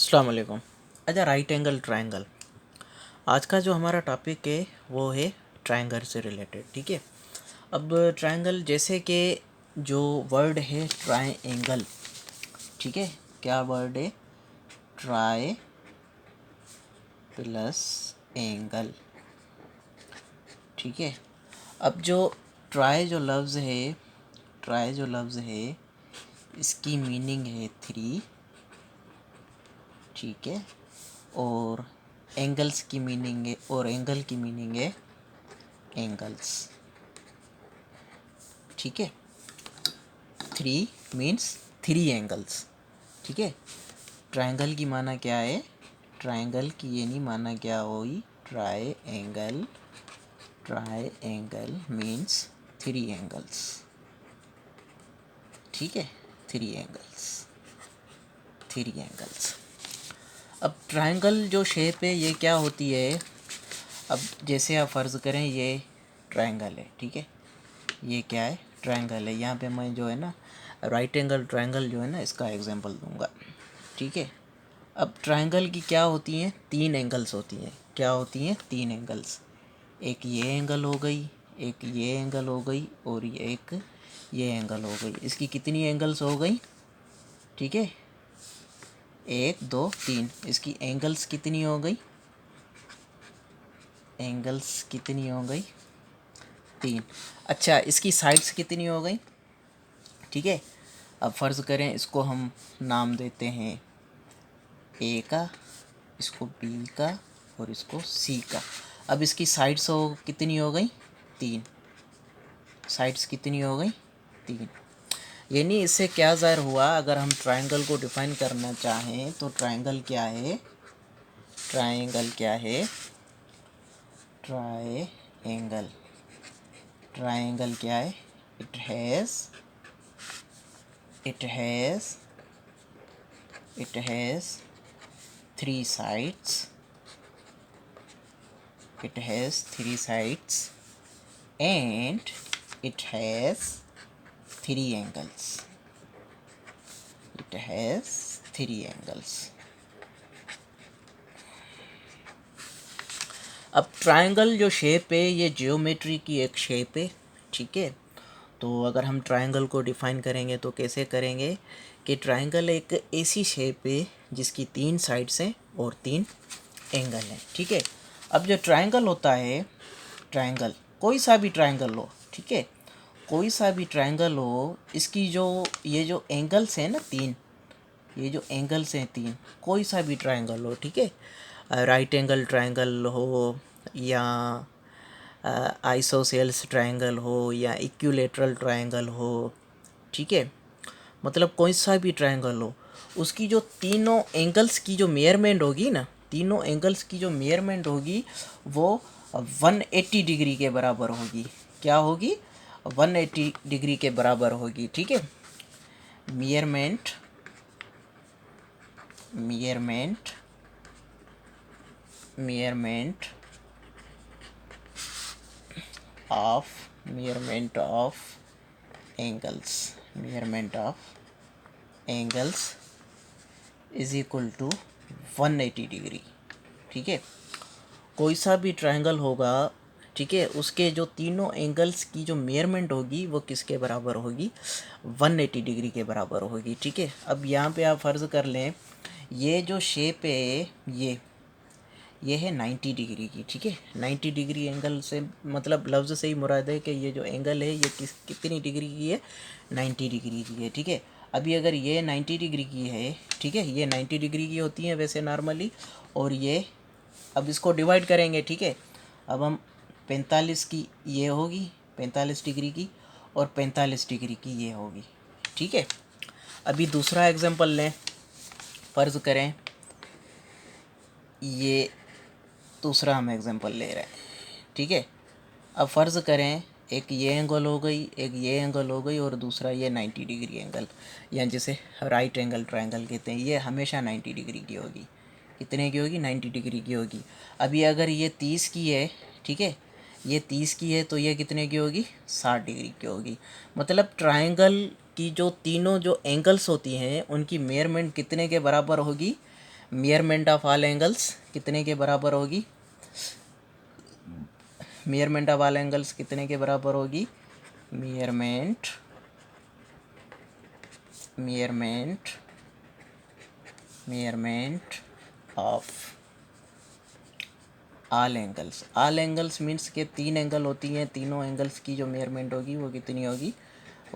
अस्सलाम वालेकुम। अच्छा, राइट एंगल ट्रायंगल आज का जो हमारा टॉपिक है वो है ट्रायंगल से रिलेटेड। ठीक है। अब ट्रायंगल जैसे कि जो वर्ड है ट्रायंगल, ठीक है, क्या वर्ड है? Try plus angle. ठीक है। अब जो ट्राई जो लफ्ज़ है इसकी मीनिंग है थ्री। ठीक है। और एंगल्स की मीनिंग है, और एंगल की मीनिंग है एंगल्स। ठीक है। Three means three angles. ठीक है। ट्रायंगल की माना क्या है? ट्रायंगल की ये नहीं माना क्या हुई? Triangle. Triangle means three angles. ठीक है। Three angles, three angles. अब ट्रायंगल जो शेप है ये क्या होती है? अब जैसे आप फ़र्ज़ करें ये ट्रायंगल है। ठीक है। ये क्या है? ट्रायंगल है। यहाँ पे मैं जो है ना राइट एंगल ट्रायंगल जो है ना इसका एग्जांपल दूंगा। ठीक है। अब ट्रायंगल की क्या होती हैं? तीन एंगल्स होती हैं। क्या होती हैं? तीन एंगल्स। एक ये एंगल हो गई, एक ये एंगल हो गई, और एक ये एंगल हो गई। इसकी कितनी एंगल्स हो गई? ठीक है। एक, दो, तीन। इसकी एंगल्स कितनी हो गई? एंगल्स कितनी हो गई? तीन। अच्छा, इसकी साइड्स कितनी हो गई? ठीक है। अब फ़र्ज़ करें इसको हम नाम देते हैं ए का, इसको बी का, और इसको सी का। अब इसकी साइड्स कितनी हो गई? तीन। साइड्स कितनी हो गई? तीन। यानी इससे क्या ज़ाहिर हुआ? अगर हम ट्रायंगल को डिफ़ाइन करना चाहें तो ट्रायंगल क्या है? ट्रायंगल क्या है? ट्रायंगल। ट्रायंगल क्या है? It has it has it has three sides. It has three sides and it has three angles. It has three angles. अब ट्रायंगल जो शेप है ये जियोमेट्री की एक शेप है। ठीक है। तो अगर हम ट्रायंगल को डिफ़ाइन करेंगे तो कैसे करेंगे कि ट्रायंगल एक ऐसी शेप है जिसकी तीन साइड्स हैं और तीन एंगल हैं। ठीक है। अब जो ट्रायंगल होता है, ट्रायंगल कोई सा भी ट्रायंगल हो, ठीक है, कोई सा भी ट्रायंगल हो, इसकी जो ये जो एंगल्स हैं ना तीन, ये जो एंगल्स हैं तीन, कोई सा भी ट्रायंगल हो, ठीक है, राइट एंगल ट्रायंगल हो या आइसोसेल्स ट्रायंगल हो या इक्विलेटरल ट्रायंगल हो, ठीक है, मतलब कोई सा भी ट्रायंगल हो, उसकी जो तीनों एंगल्स की जो मेयरमेंट होगी ना, तीनों एंगल्स की जो मेयरमेंट होगी वो 180 डिग्री के बराबर होगी। क्या होगी? 180 डिग्री के बराबर होगी। ठीक है। Measurement measurement measurement of angles is equal to 180 degree. ठीक है। कोई सा भी ट्रायंगल होगा, ठीक है, उसके जो तीनों एंगल्स की जो मेयरमेंट होगी वो किसके बराबर होगी? 180 डिग्री के बराबर होगी। ठीक है। अब यहाँ पे आप फ़र्ज़ कर लें ये जो शेप है ये है 90 डिग्री की। ठीक है। 90 डिग्री एंगल से मतलब लफ्ज़ से ही मुराद है कि ये जो एंगल है ये कितनी डिग्री की है? 90 डिग्री की है। ठीक है। अभी अगर ये 90 डिग्री की है, ठीक है, ये 90 डिग्री की होती है वैसे नॉर्मली, और ये, अब इसको डिवाइड करेंगे। ठीक है। अब हम 45 की ये होगी, 45 डिग्री की, और 45 डिग्री की ये होगी। ठीक है। अभी दूसरा एग्जांपल लें। फ़र्ज़ करें ये दूसरा हम एग्जांपल ले रहे हैं। ठीक है। अब फ़र्ज़ करें एक ये एंगल हो गई, एक ये एंगल हो गई, और दूसरा ये 90 डिग्री एंगल, या जिसे राइट एंगल ट्रायंगल कहते हैं, ये हमेशा 90 डिग्री की होगी। कितने की होगी? 90 डिग्री की होगी। अभी अगर ये 30 की है, ठीक है, ये 30 की है तो ये कितने की होगी? 60 डिग्री की होगी। मतलब ट्रायंगल की जो तीनों जो एंगल्स होती हैं उनकी मेयरमेंट कितने के बराबर होगी? मेजरमेंट ऑफ ऑल एंगल्स कितने के बराबर होगी? मेजरमेंट ऑफ ऑल एंगल्स कितने के बराबर होगी? Measurement of all angles means के 3 एंगल होती हैं, तीनों एंगल्स की जो मेजरमेंट होगी वो कितनी होगी?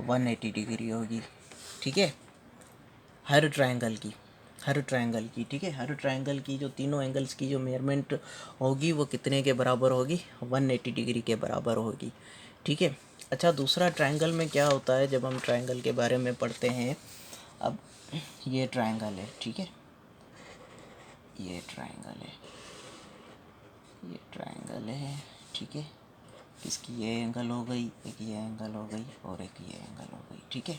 180 डिग्री होगी। ठीक है, हर ट्रायंगल की, ठीक है, हर ट्रायंगल की जो तीनों एंगल्स की जो मेजरमेंट होगी वो कितने के बराबर होगी? 180 डिग्री के बराबर होगी। ठीक है। अच्छा, दूसरा ट्रायंगल में क्या होता है जब हम ट्रायंगल के बारे में पढ़ते हैं? अब ये ट्रायंगल है, ठीक है, ये ट्रायंगल है, ठीक है, इसकी ये एंगल हो गई, एक ये एंगल हो गई और एक ये एंगल हो गई। ठीक है,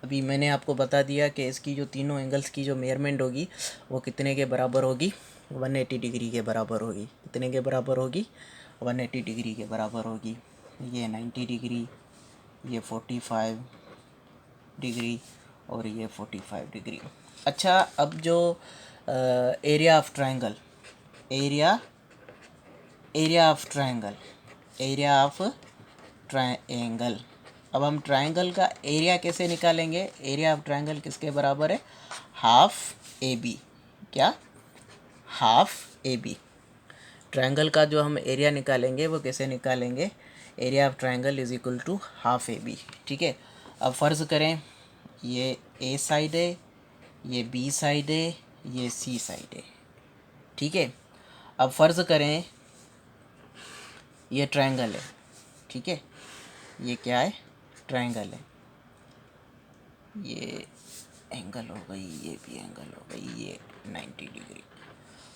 अभी मैंने आपको बता दिया कि इसकी जो तीनों एंगल्स की जो मेजरमेंट होगी वो कितने के बराबर होगी? 180 डिग्री के बराबर होगी। कितने के बराबर होगी? 180 डिग्री के बराबर होगी। ये 90 डिग्री, ये 45 डिग्री और ये 45 डिग्री। अच्छा, अब जो area of triangle, area of triangle, अब हम ट्रायंगल का एरिया कैसे निकालेंगे? एरिया ऑफ ट्रायंगल किसके बराबर है? Half A B. क्या? Half A B. ट्रायंगल का जो हम एरिया निकालेंगे वो कैसे निकालेंगे? Area of triangle is equal to half A B. ठीक है, अब फ़र्ज़ करें ये ए साइड है, ये बी साइड है, ये सी साइड है। ठीक है, अब फ़र्ज़ करें ये ट्रायंगल है। ठीक है, ये क्या है? ट्रायंगल है। ये एंगल हो गई, ये भी एंगल हो गई, ये 90 डिग्री।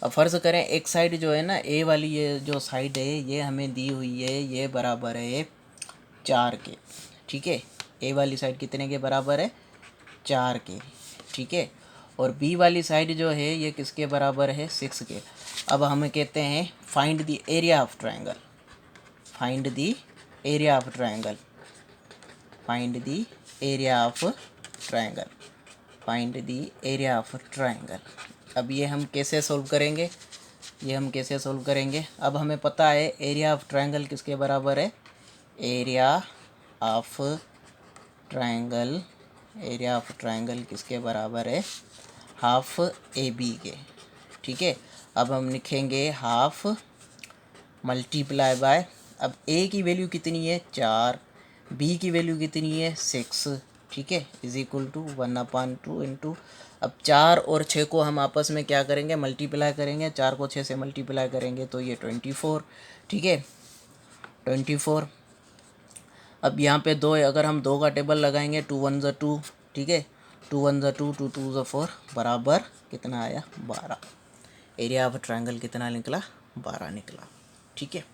अब फ़र्ज़ करें एक साइड जो है ना, ए वाली ये जो साइड है ये हमें दी हुई है, ये बराबर है 4 के। ठीक है, ए वाली साइड कितने के बराबर है? 4 के। ठीक है, और बी वाली साइड जो है ये किसके बराबर है? 6 के। अब हमें कहते हैं find the area of triangle, find the area of triangle, find the area of triangle, find the area of triangle. अब ये हम कैसे सोल्व करेंगे? अब हमें पता है एरिया ऑफ ट्रायंगल किसके बराबर है? एरिया ऑफ ट्रायंगल किसके बराबर है? हाफ ए बी के। ठीक है, अब हम लिखेंगे हाफ मल्टीप्लाई बाय, अब ए की वैल्यू कितनी है? 4, बी की वैल्यू कितनी है? 6। ठीक है, इज इक्वल टू 1/2 इंटू, अब 4 और 6 को हम आपस में क्या करेंगे? मल्टीप्लाई करेंगे। 4 को 6 से मल्टीप्लाई करेंगे तो ये 24। ठीक है, 24। अब यहाँ पे 2 है, अगर हम 2 का टेबल लगाएंगे 2 1 ज़ा 2, ठीक है, 2 1 ज़ा 2, 2 2 ज़ा 4, बराबर कितना आया? 12। एरिया ऑफ ट्रायंगल कितना निकला? 12 निकला। ठीक है।